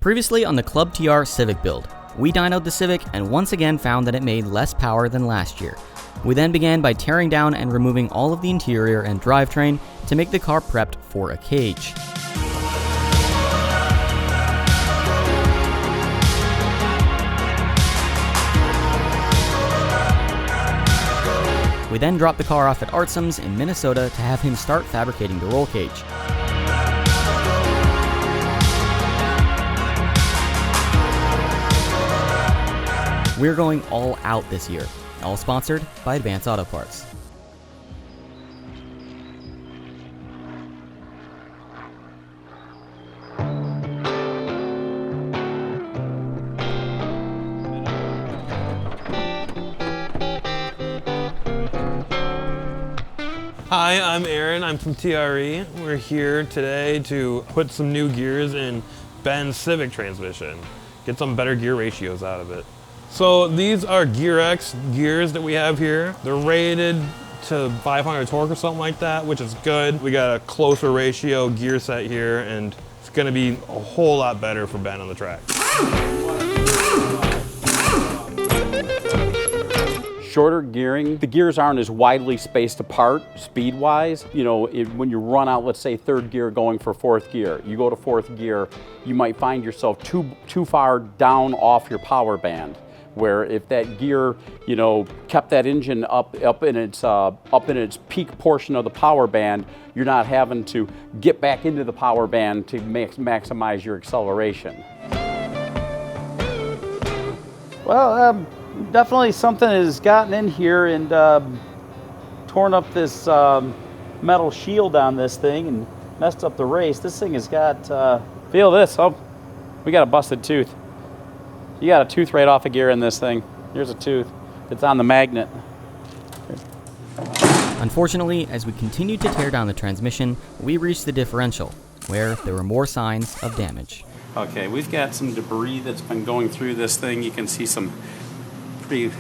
Previously on the Club TR Civic build, we dynoed the Civic and once again found that it made less power than last year. We then began by tearing down and removing all of the interior and drivetrain to make the car prepped for a cage. We then dropped the car off at Artsam's in Minnesota to have him start fabricating the roll cage. We're going all out this year, all sponsored by Advance Auto Parts. Hi, I'm Aaron. I'm from TRE. We're here today to put some new gears in Ben's Civic transmission, get some better gear ratios out of it. So these are GearX gears that we have here. They're rated to 500 torque or something like that, which is good. We got a closer ratio gear set here, and it's gonna be a whole lot better for Ben on the track. Shorter gearing, the gears aren't as widely spaced apart speed-wise. You know, when you run out, let's say third gear going for fourth gear, you go to fourth gear, you might find yourself too far down off your power band. Where if that gear, you know, kept that engine up in its peak portion of the power band, you're not having to get back into the power band to maximize your acceleration. Well, definitely something has gotten in here and torn up this metal shield on this thing and messed up the race. This thing has got, feel this, oh, we got a busted tooth. You got a tooth right off a gear in this thing. Here's a tooth. It's on the magnet. Unfortunately, as we continued to tear down the transmission, we reached the differential, where there were more signs of damage. Okay, we've got some debris that's been going through this thing. You can see some pretty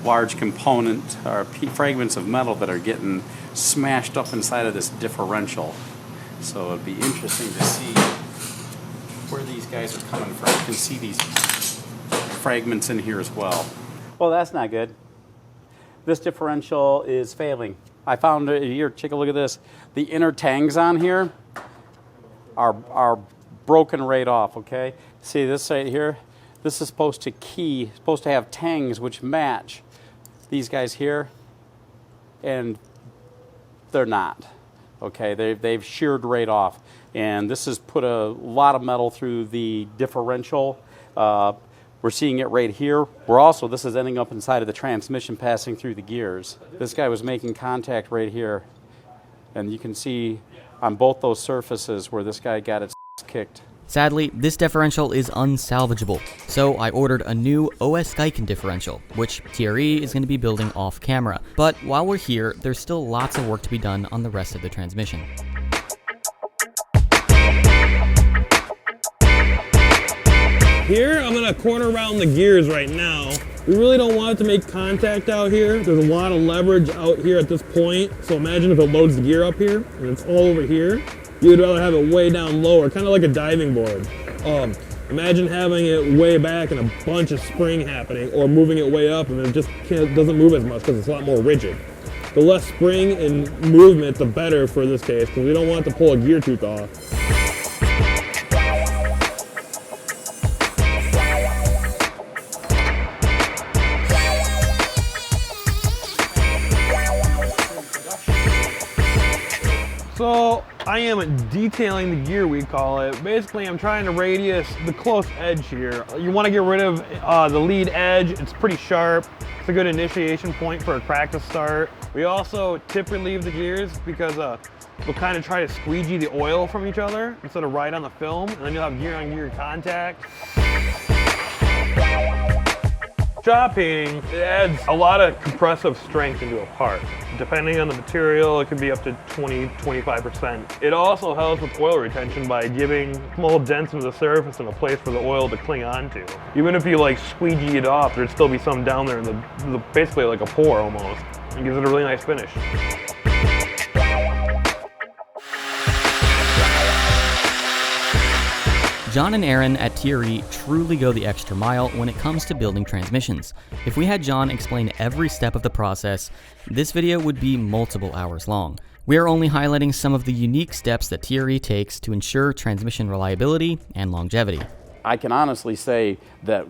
large component or fragments of metal that are getting smashed up inside of this differential. So it'd be interesting to see where these guys are coming from. You can see these fragments in here as well. Well, that's not good. This differential is failing. I found it here, take a look at this. The inner tangs on here are broken right off, okay? See this right here? This is supposed to have tangs which match these guys here, and they're not. Okay, they've sheared right off. And this has put a lot of metal through the differential. We're seeing it right here. This is ending up inside of the transmission passing through the gears. This guy was making contact right here. And you can see on both those surfaces where this guy got its kicked. Sadly, this differential is unsalvageable, so I ordered a new OS Geiken differential, which TRE is going to be building off camera. But while we're here, there's still lots of work to be done on the rest of the transmission. Here, I'm gonna corner around the gears right now. We really don't want it to make contact out here. There's a lot of leverage out here at this point. So imagine if it loads the gear up here and it's all over here. You would rather have it way down lower, kind of like a diving board. Imagine having it way back and a bunch of spring happening, or moving it way up and it just doesn't move as much because it's a lot more rigid. The less spring and movement, the better for this case, because we don't want to pull a gear tooth off. So I am detailing the gear, we call it. Basically, I'm trying to radius the close edge here. You want to get rid of the lead edge. It's pretty sharp. It's a good initiation point for a practice start. We also tip relieve the gears because we'll kind of try to squeegee the oil from each other instead of right on the film, and then you'll have gear on gear contact. Shot painting, it adds a lot of compressive strength into a part. Depending on the material, it can be up to 20–25%. It also helps with oil retention by giving small dents into the surface and a place for the oil to cling onto. Even if you like squeegee it off, there'd still be some down there in the basically like a pore almost. It gives it a really nice finish. John and Aaron at TRE truly go the extra mile when it comes to building transmissions. If we had John explain every step of the process, this video would be multiple hours long. We are only highlighting some of the unique steps that TRE takes to ensure transmission reliability and longevity. I can honestly say that,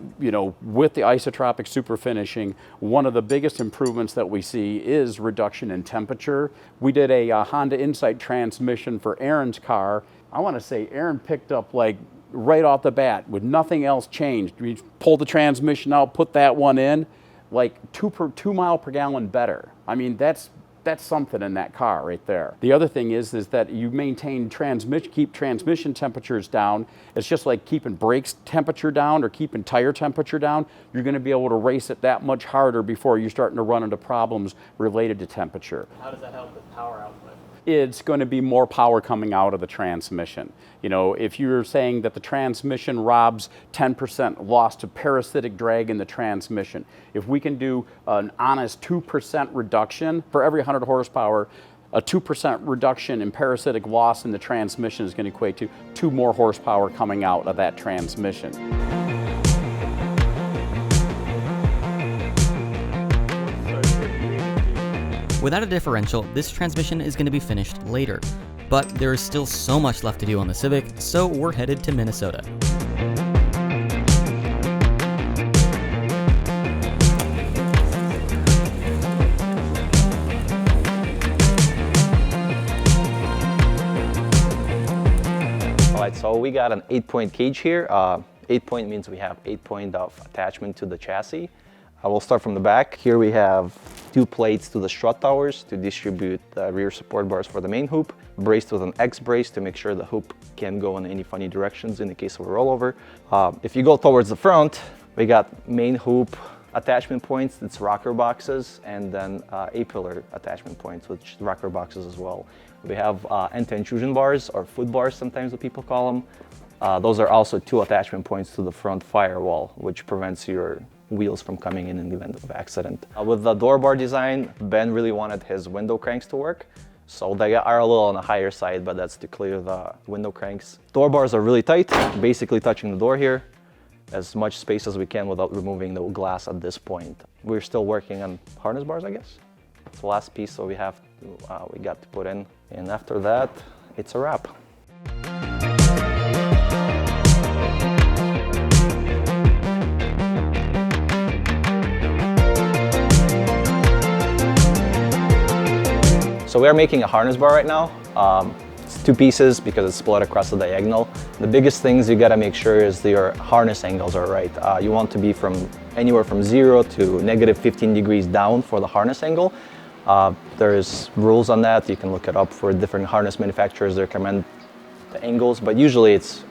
with the isotropic super finishing, one of the biggest improvements that we see is reduction in temperature. We did a Honda Insight transmission for Aaron's car. I want to say Aaron picked up like right off the bat with nothing else changed. We pulled the transmission out, put that one in, like 2 miles per gallon better. I mean, that's something in that car right there. The other thing is that you maintain keep transmission temperatures down. It's just like keeping brakes temperature down or keeping tire temperature down. You're going to be able to race it that much harder before you're starting to run into problems related to temperature. How does that help with power output? It's going to be more power coming out of the transmission. If you're saying that the transmission robs 10% loss to parasitic drag in the transmission, if we can do an honest 2% reduction for every 100 horsepower, a 2% reduction in parasitic loss in the transmission is going to equate to 2 more horsepower coming out of that transmission. Without a differential, this transmission is going to be finished later, but there is still so much left to do on the Civic, so we're headed to Minnesota. Alright, so we got an 8-point cage here. 8-point means we have 8 point of attachment to the chassis. I will start from the back. Here we have 2 plates to the strut towers to distribute the rear support bars for the main hoop, braced with an X brace to make sure the hoop can go in any funny directions in the case of a rollover. If you go towards the front, we got main hoop attachment points, it's rocker boxes, and then A-pillar attachment points, which rocker boxes as well. We have anti-intrusion bars, or foot bars sometimes what people call them. Those are also 2 attachment points to the front firewall, which prevents your wheels from coming in the event of accident. With the door bar design, Ben really wanted his window cranks to work. So they are a little on the higher side, but that's to clear the window cranks. Door bars are really tight, basically touching the door here. As much space as we can without removing the glass at this point. We're still working on harness bars, I guess. It's the last piece, so we got to put in. And after that, it's a wrap. So we are making a harness bar right now. It's 2 pieces because it's split across the diagonal. The biggest things you gotta make sure is your harness angles are right. You want to be from anywhere from 0 to -15 degrees down for the harness angle. There's rules on that. You can look it up for different harness manufacturers. They recommend the angles, but usually it's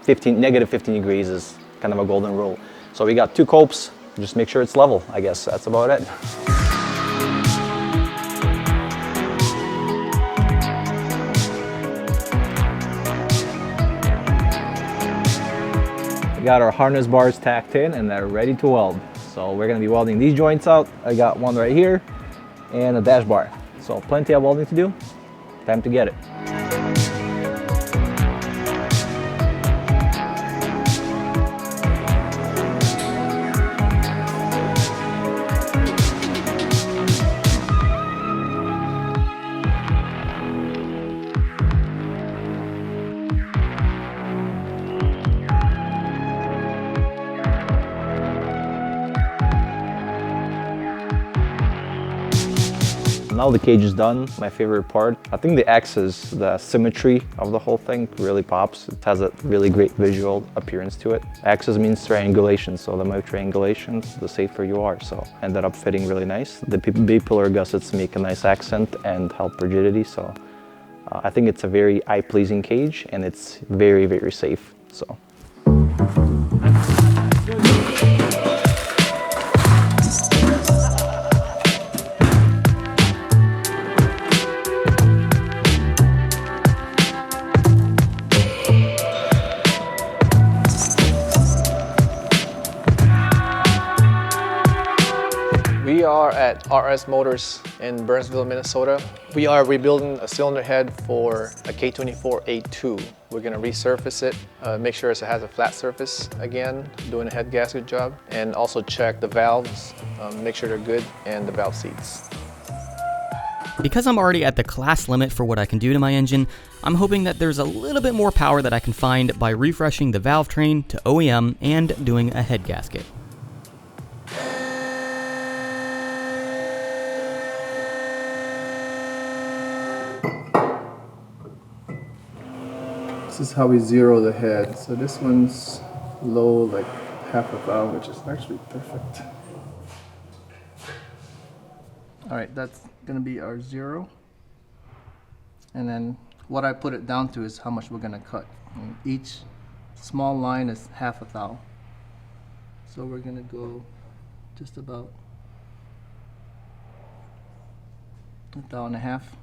-15 degrees is kind of a golden rule. So we got 2 copes. Just make sure it's level. I guess that's about it. Got our harness bars tacked in and they're ready to weld. So we're gonna be welding these joints out. I got one right here and a dash bar. So plenty of welding to do. Time to get it. Now the cage is done, my favorite part. I think the axis, the symmetry of the whole thing really pops. It has a really great visual appearance to it. Axis means triangulation, so the more triangulations, the safer you are. So ended up fitting really nice. The B-pillar gussets make a nice accent and help rigidity. So I think it's a very eye-pleasing cage and it's very, very safe. So. are at RS Motors in Burnsville, Minnesota. We are rebuilding a cylinder head for a K24A2. We're going to resurface it, make sure it has a flat surface again, doing a head gasket job, and also check the valves, make sure they're good, and the valve seats. Because I'm already at the class limit for what I can do to my engine, I'm hoping that there's a little bit more power that I can find by refreshing the valve train to OEM and doing a head gasket. This is how we zero the head. So this one's low, like half a valve, which is actually perfect. All right, that's gonna be our 0. And then what I put it down to is how much we're gonna cut. And each small line is half a thou. So we're gonna go just about a thou and a half.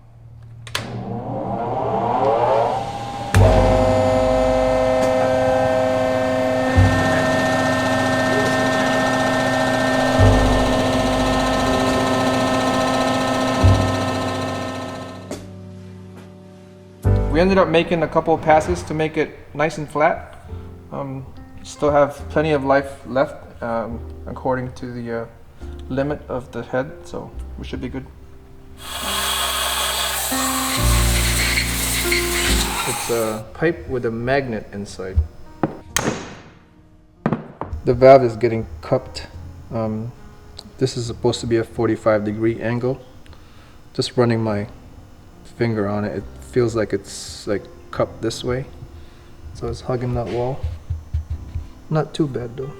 We ended up making a couple of passes to make it nice and flat. Still have plenty of life left according to the limit of the head, so we should be good. It's a pipe with a magnet inside. The valve is getting cupped. This is supposed to be a 45-degree angle. Just running my finger on it, it feels like it's like cupped this way, so it's hugging that wall. Not too bad though.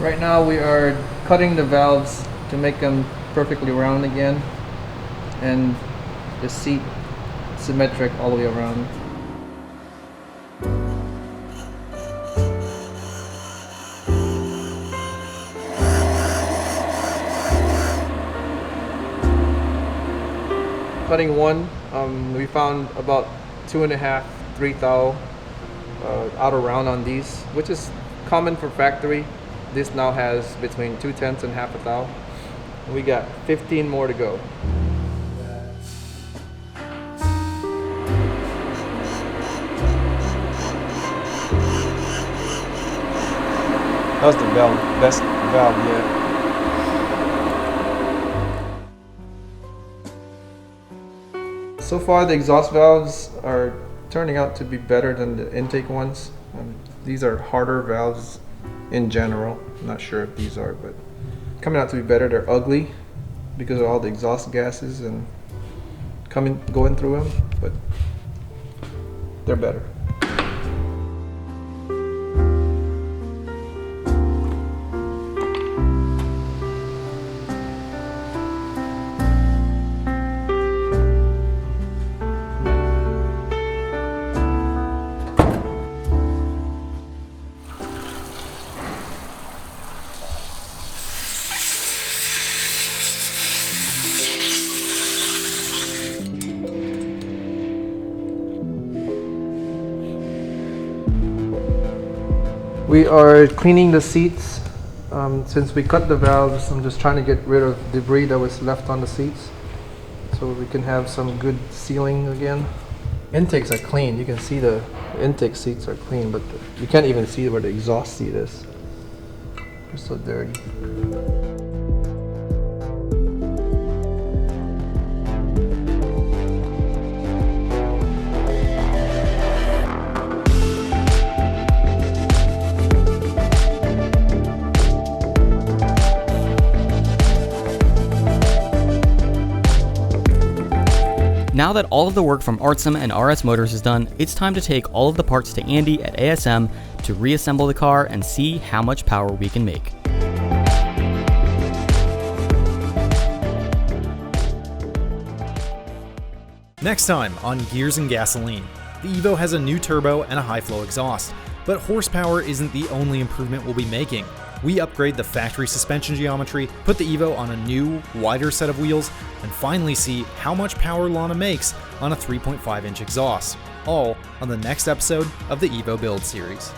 Right now we are cutting the valves to make them perfectly round again, and the seat symmetric all the way around. Cutting one, we found about 2.5, 3 thou outer round on these, which is common for factory. This now has between 2/10 and half a thou. We got 15 more to go. That was the best valve yet. So far the exhaust valves are turning out to be better than the intake ones. These are harder valves in general. I'm not sure if these are, but coming out to be better. They're ugly because of all the exhaust gases and going through them, but they're better. We are cleaning the seats. Since we cut the valves, I'm just trying to get rid of debris that was left on the seats so we can have some good sealing again. Intakes are clean. You can see the intake seats are clean, but you can't even see where the exhaust seat is. They're so dirty. Now that all of the work from Artsum and RS Motors is done, it's time to take all of the parts to Andy at ASM to reassemble the car and see how much power we can make. Next time on Gears and Gasoline, the Evo has a new turbo and a high-flow exhaust, but horsepower isn't the only improvement we'll be making. We upgrade the factory suspension geometry, put the Evo on a new, wider set of wheels, and finally see how much power Lana makes on a 3.5-inch exhaust. all on the next episode of the Evo Build series.